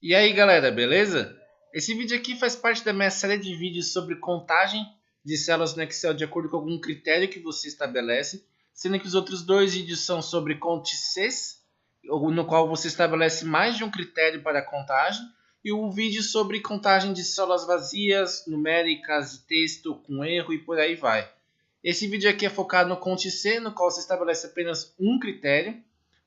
E aí galera, beleza? Esse vídeo aqui faz parte da minha série de vídeos sobre contagem de células no Excel de acordo com algum critério que você estabelece, sendo que os outros dois vídeos são sobre CONT-Cs, no qual você estabelece mais de um critério para a contagem, e o vídeo sobre contagem de células vazias, numéricas, de texto, com erro e por aí vai. Esse vídeo aqui é focado no CONT-C, no qual você estabelece apenas um critério.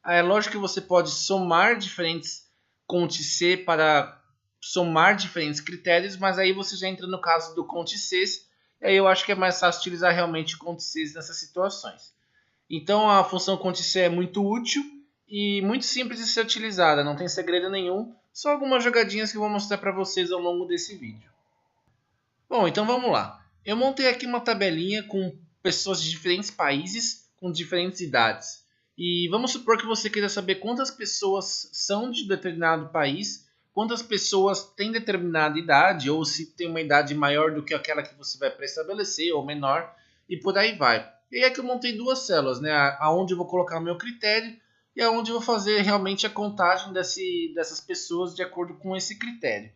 É lógico que você pode somar diferentes CONT-C para somar diferentes critérios, mas aí você já entra no caso do CONT-Cs, e aí eu acho que é mais fácil utilizar realmente CONT-Cs nessas situações. Então a função CONT-C é muito útil e muito simples de ser utilizada, não tem segredo nenhum, só algumas jogadinhas que eu vou mostrar para vocês ao longo desse vídeo. Bom, então vamos lá. Eu montei aqui uma tabelinha com pessoas de diferentes países, com diferentes idades. E vamos supor que você queira saber quantas pessoas são de determinado país, quantas pessoas têm determinada idade, ou se tem uma idade maior do que aquela que você vai pré-estabelecer, ou menor, e por aí vai. E aí é que eu montei duas células, né? Aonde eu vou colocar o meu critério e aonde eu vou fazer realmente a contagem dessas pessoas de acordo com esse critério.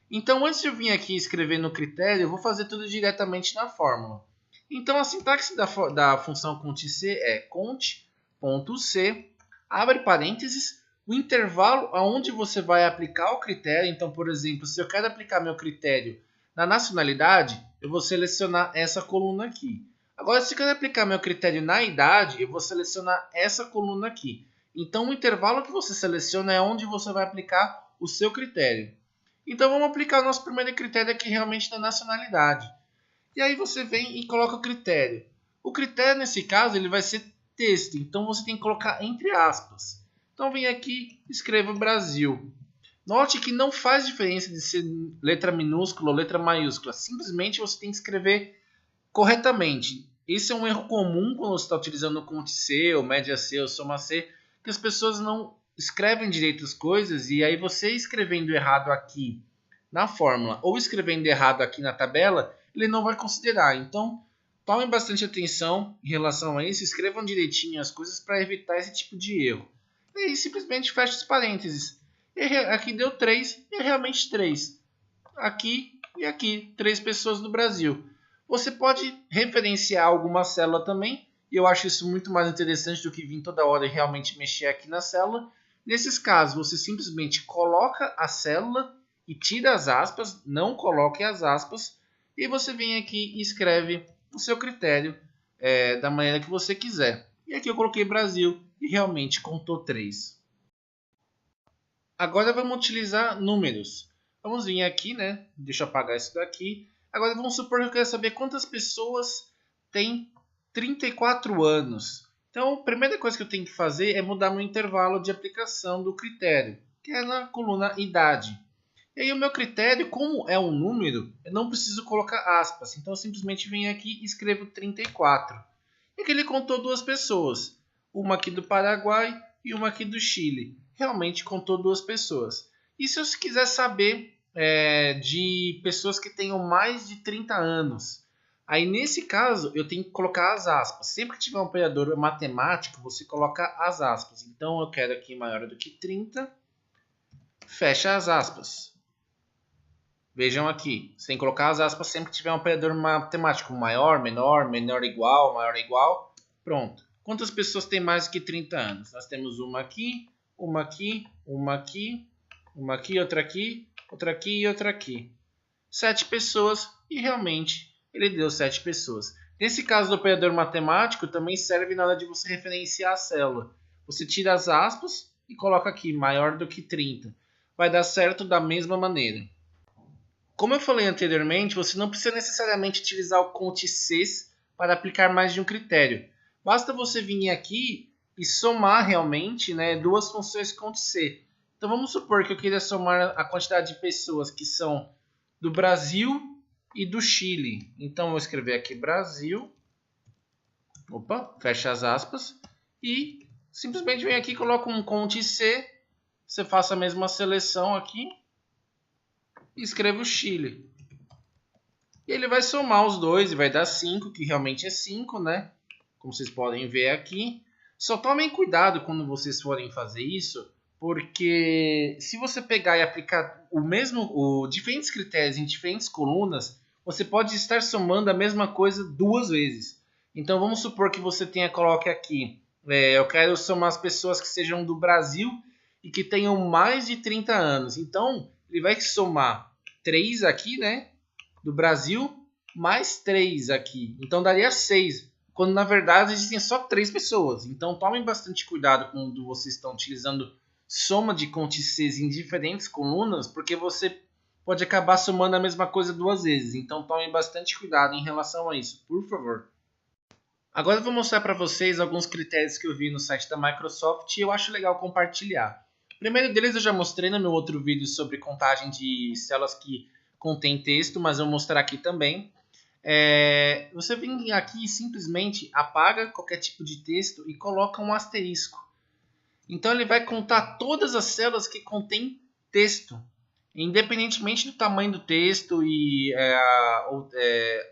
Então, antes de eu vir aqui escrever no critério, eu vou fazer tudo diretamente na fórmula. Então, a sintaxe da função CONT-C é cont.c, abre parênteses, o intervalo aonde você vai aplicar o critério. Então, por exemplo, se eu quero aplicar meu critério na nacionalidade, eu vou selecionar essa coluna aqui. Agora, se eu quero aplicar meu critério na idade, eu vou selecionar essa coluna aqui. Então, o intervalo que você seleciona é onde você vai aplicar o seu critério. Então vamos aplicar o nosso primeiro critério aqui realmente na nacionalidade. E aí você vem e coloca o critério. O critério nesse caso ele vai ser texto, então você tem que colocar entre aspas. Então vem aqui e escreva Brasil. Note que não faz diferença de ser letra minúscula ou letra maiúscula. Simplesmente você tem que escrever corretamente. Esse é um erro comum quando você está utilizando o CONT-C, ou média-C, ou soma-C, que as pessoas não escrevem direito as coisas, e aí você escrevendo errado aqui na fórmula ou escrevendo errado aqui na tabela, ele não vai considerar. Então, tomem bastante atenção em relação a isso, escrevam direitinho as coisas para evitar esse tipo de erro. E aí simplesmente fecha os parênteses. Aqui deu 3 e é realmente 3. Aqui e aqui, 3 pessoas no Brasil. Você pode referenciar alguma célula também, e eu acho isso muito mais interessante do que vir toda hora e realmente mexer aqui na célula. Nesses casos, você simplesmente coloca a célula e tira as aspas, não coloque as aspas, e você vem aqui e escreve o seu critério da maneira que você quiser. E aqui eu coloquei Brasil e realmente contou 3. Agora vamos utilizar números. Vamos vir aqui, né? Deixa eu apagar isso daqui. Agora vamos supor que eu quero saber quantas pessoas têm 34 anos. Então, a primeira coisa que eu tenho que fazer é mudar meu intervalo de aplicação do critério, que é na coluna idade. E aí o meu critério, como é um número, eu não preciso colocar aspas. Então eu simplesmente venho aqui e escrevo 34. E aqui ele contou duas pessoas. Uma aqui do Paraguai e uma aqui do Chile. Realmente contou duas pessoas. E se eu quiser saber de pessoas que tenham mais de 30 anos? Aí, nesse caso, eu tenho que colocar as aspas. Sempre que tiver um operador matemático, você coloca as aspas. Então, eu quero aqui maior do que 30. Fecha as aspas. Vejam aqui. Você tem que colocar as aspas sempre que tiver um operador matemático. Maior, menor, menor igual, maior igual. Pronto. Quantas pessoas têm mais do que 30 anos? Nós temos uma aqui, uma aqui, uma aqui, uma aqui, outra aqui, outra aqui e outra aqui. 7 pessoas e realmente ele deu 7 pessoas. Nesse caso do operador matemático, também serve na hora de você referenciar a célula. Você tira as aspas e coloca aqui, maior do que 30. Vai dar certo da mesma maneira. Como eu falei anteriormente, você não precisa necessariamente utilizar o CONT-Cs para aplicar mais de um critério. Basta você vir aqui e somar realmente, né, duas funções CONT-C. Então vamos supor que eu queira somar a quantidade de pessoas que são do Brasil e do Chile. Então, eu vou escrever aqui Brasil. Opa, fecha as aspas. E simplesmente vem aqui e coloco um CONT-C. Você faça a mesma seleção aqui. E escreva o Chile. E ele vai somar os dois e vai dar 5, que realmente é 5, né? Como vocês podem ver aqui. Só tomem cuidado quando vocês forem fazer isso, porque se você pegar e aplicar diferentes critérios em diferentes colunas, você pode estar somando a mesma coisa duas vezes. Então vamos supor que você coloque aqui, eu quero somar as pessoas que sejam do Brasil e que tenham mais de 30 anos. Então ele vai somar 3 aqui, né, do Brasil, mais 3 aqui. Então daria 6, quando na verdade existem só 3 pessoas. Então tomem bastante cuidado quando vocês estão utilizando soma de contices em diferentes colunas, porque você pode acabar somando a mesma coisa duas vezes. Então tomem bastante cuidado em relação a isso, por favor. Agora eu vou mostrar para vocês alguns critérios que eu vi no site da Microsoft e eu acho legal compartilhar. O primeiro deles eu já mostrei no meu outro vídeo sobre contagem de células que contém texto, mas eu vou mostrar aqui também. Você vem aqui e simplesmente apaga qualquer tipo de texto e coloca um asterisco. Então ele vai contar todas as células que contêm texto, independentemente do tamanho do texto e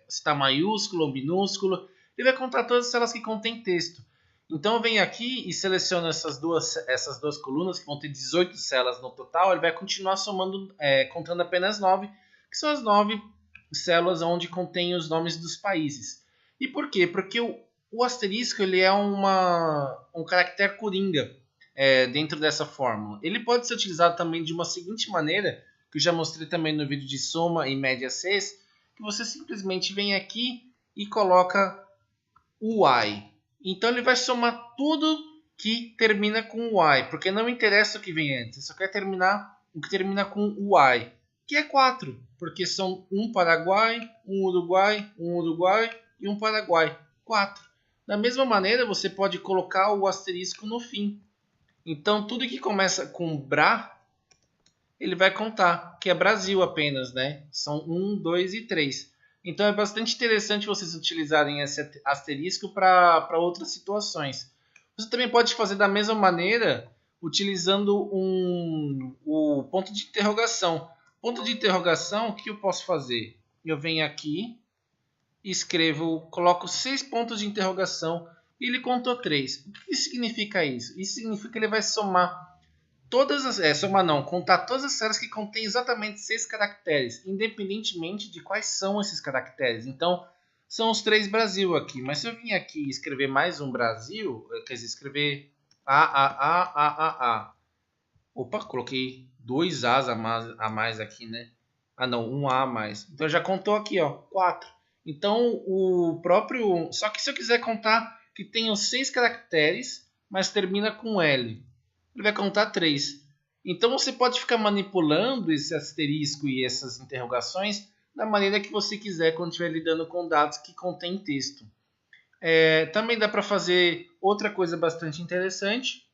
se está maiúsculo ou minúsculo. Ele vai contar todas as células que contêm texto. Então eu venho aqui e seleciono essas duas colunas, que vão ter 18 células no total. Ele vai continuar somando, contando apenas 9, que são as 9 células onde contém os nomes dos países. E por quê? Porque o asterisco ele é um caractere coringa dentro dessa fórmula. Ele pode ser utilizado também de uma seguinte maneira, que eu já mostrei também no vídeo de soma e média Cs, que você simplesmente vem aqui e coloca o y. Então ele vai somar tudo que termina com y, porque não interessa o que vem antes, ele só quer terminar o que termina com y, que é 4, porque são um Paraguai, um Uruguai e um Paraguai, 4. Da mesma maneira, você pode colocar o asterisco no fim. Então tudo que começa com Bra, ele vai contar, que é Brasil apenas, né? São 1, 2 e 3. Então é bastante interessante vocês utilizarem esse asterisco para outras situações. Você também pode fazer da mesma maneira utilizando o ponto de interrogação. Ponto de interrogação, o que eu posso fazer? Eu venho aqui, escrevo, coloco 6 pontos de interrogação e ele contou 3. O que significa isso? Isso significa que ele vai somar contar todas as células que contêm exatamente 6 caracteres, independentemente de quais são esses caracteres. Então, são os 3 Brasil aqui. Mas se eu vim aqui e escrever mais um Brasil, quer dizer, escrever A. Opa, coloquei 2 As a mais aqui, né? Ah, não, um A a mais. Então, já contou aqui, ó, 4. Então, Só que se eu quiser contar que tenham 6 caracteres, mas termina com L, ele vai contar 3. Então você pode ficar manipulando esse asterisco e essas interrogações da maneira que você quiser quando estiver lidando com dados que contêm texto. Também dá para fazer outra coisa bastante interessante,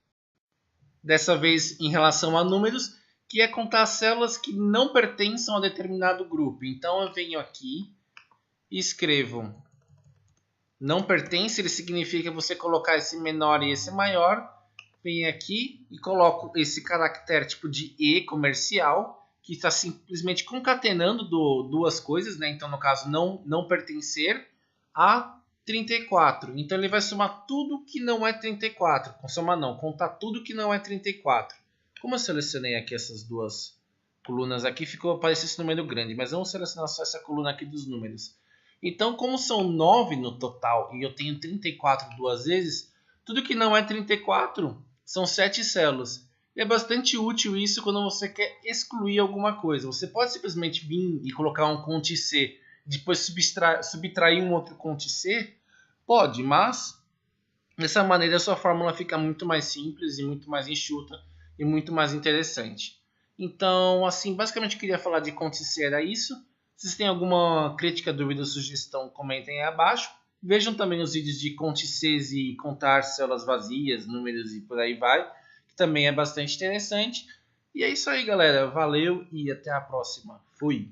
dessa vez em relação a números, que é contar as células que não pertencem a determinado grupo. Então eu venho aqui e escrevo não pertence, ele significa você colocar esse menor e esse maior. Venho aqui e coloco esse caractere tipo de E comercial, que está simplesmente concatenando duas coisas, né? Então, no caso, não pertencer a 34. Então, ele vai somar tudo que não é 34. Contar tudo que não é 34. Como eu selecionei aqui essas duas colunas aqui, apareceu esse número grande, mas vamos selecionar só essa coluna aqui dos números. Então, como são 9 no total e eu tenho 34 duas vezes, tudo que não é 34 são 7 células. E é bastante útil isso quando você quer excluir alguma coisa. Você pode simplesmente vir e colocar um conte C, depois subtrair um outro conte C? Pode, mas dessa maneira a sua fórmula fica muito mais simples e muito mais enxuta e muito mais interessante. Então, assim, basicamente eu queria falar de conte C, era isso. Se vocês têm alguma crítica, dúvida ou sugestão, comentem aí abaixo. Vejam também os vídeos de conte Cs e contar células vazias, números e por aí vai, que também é bastante interessante. E é isso aí, galera. Valeu e até a próxima. Fui!